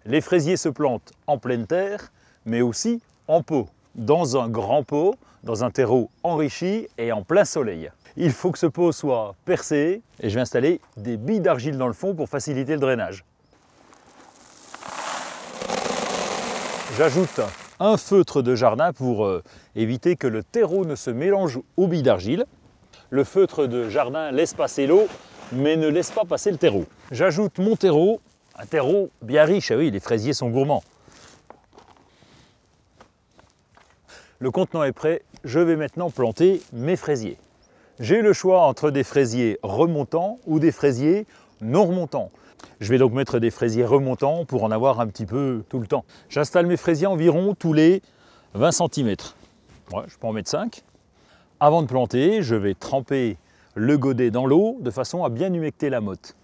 Les fraisiers se plantent en pleine terre, mais aussi en pot, dans un grand pot, dans un terreau enrichi et en plein soleil. Il faut que ce pot soit percé et je vais installer des billes d'argile dans le fond pour faciliter le drainage. J'ajoute un feutre de jardin pour éviter que le terreau ne se mélange aux billes d'argile. Le feutre de jardin laisse passer l'eau, mais ne laisse pas passer le terreau. J'ajoute mon terreau, un terreau bien riche. Ah oui, les fraisiers sont gourmands. Le contenant est prêt, je vais maintenant planter mes fraisiers. J'ai le choix entre des fraisiers remontants ou des fraisiers non remontants. Je vais donc mettre des fraisiers remontants pour en avoir un petit peu tout le temps. J'installe mes fraisiers environ tous les 20 cm. Ouais, je peux en mettre 5. Avant de planter, je vais tremper le godet dans l'eau de façon à bien humecter la motte.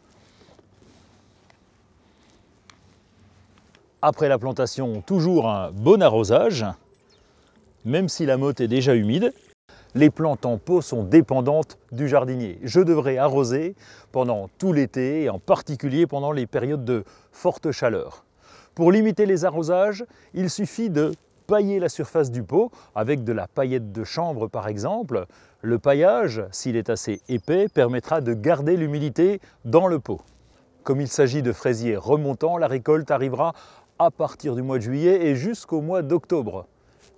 Après la plantation, toujours un bon arrosage, même si la motte est déjà humide. Les plantes en pot sont dépendantes du jardinier. Je devrais arroser pendant tout l'été et en particulier pendant les périodes de forte chaleur. Pour limiter les arrosages, il suffit de pailler la surface du pot avec de la paillette de chanvre par exemple. Le paillage, s'il est assez épais, permettra de garder l'humidité dans le pot. Comme il s'agit de fraisiers remontants, la récolte arrivera à partir du mois de juillet et jusqu'au mois d'octobre.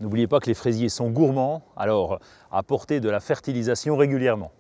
N'oubliez pas que les fraisiers sont gourmands, alors apportez de la fertilisation régulièrement.